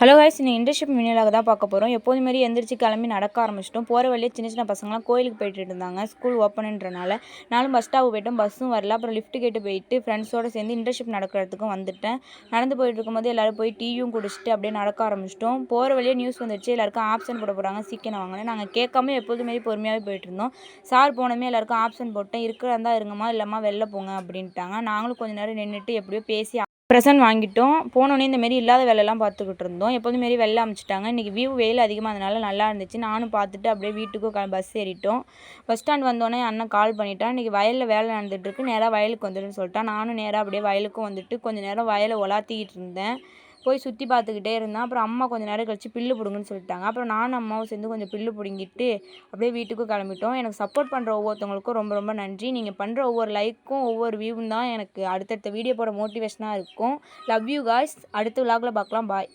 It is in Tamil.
ஹலோ கைஸ், இந்த இன்டர்ன்ஷிப் மினிலாக தான் பார்க்க போகிறோம். எப்போது மாரி எந்திரிச்சு கிளம்பி நடக்க ஆரம்பிச்சிட்டோம். போகிற வழியே சின்ன சின்ன பசங்களாம் கோயிலுக்கு போயிட்டு இருந்தாங்க. ஸ்கூல் ஓப்பனுன்றனால நானும் பஸ் ஸ்டாப் போய்ட்டோம். பஸ்ஸும் வரல. அப்புறம் லிஃப்ட் கேட்டு போயிட்டு ஃப்ரெண்ட்ஸோடு சேர்ந்து இன்டர்ன்ஷிப் நடக்கிறதுக்கும் வந்துட்டேன். நடந்து போயிட்டு இருக்கும்போது எல்லோரும் போய் டீயும் குடிச்சிட்டு அப்படியே நடக்க ஆரம்பிச்சிட்டோம். போகிற வழியே நியூஸ் வந்துடுச்சு, எல்லாருக்கும் ஆப்ஷன் போட போகிறாங்க, சீக்கிரம் வாங்கினேன். நாங்கள் கேட்காம எப்போது மாரி பொறுமையாகவே போயிட்டு இருந்தோம். சார் போனமே எல்லாருக்கும் ஆப்ஷன் போட்டேன். இருக்கிறதா இருங்கம்மா, இல்லைம்மா வெளில போங்க அப்படின்ட்டாங்க. நாங்களும் கொஞ்சம் நேரம் நின்றுட்டு எப்படியோ பேசி ப்ரெசன்ட் வாங்கிட்டோம். போனோடனே இந்தமாரி இல்லாத வேலையெல்லாம் பார்த்துக்கிட்டு இருந்தோம். எப்போதும் மாரி வெளில அனுப்பிச்சிட்டாங்க. இன்றைக்கி வெயில் அதிகமாக இருந்தனால நல்லா இருந்துச்சு. நானும் பார்த்துட்டு அப்படியே வீட்டுக்கும் பஸ் ஏறிட்டோம். பஸ் ஸ்டாண்ட் வந்தோடனே அண்ணன் கால் பண்ணிட்டான். இன்றைக்கி வயலில் வேலை நடந்துகிட்ருக்கு, நேராக வயலுக்கு வந்துடுன்னு சொல்லிட்டான். நானும் நேராக அப்படியே வயலுக்கும் வந்துட்டு கொஞ்சம் நேரம் வயலை உலாத்திக்கிட்டு இருந்தேன். போய் சுற்றி பார்த்துக்கிட்டே இருந்தேன். அப்புறம் அம்மா கொஞ்சம் நேரம் கழிச்சு பில்லு பிடுங்குன்னு சொல்லிட்டாங்க. அப்புறம் நானும் அம்மாவும் சேர்ந்து கொஞ்சம் பில்லு பிடுங்கிட்டு அப்படியே வீட்டுக்கும் கிளம்பிட்டோம். எனக்கு சப்போர்ட் பண்ணுற ஒவ்வொருத்தவங்களுக்கும் ரொம்ப ரொம்ப நன்றி. நீங்கள் பண்ணுற ஒவ்வொரு லைக்கும் ஒவ்வொரு வியூவும் தான் எனக்கு அடுத்தடுத்த வீடியோ போட மோட்டிவேஷனாக இருக்கும். Love you guys. அடுத்த விலாகில் பார்க்கலாம். பாய்.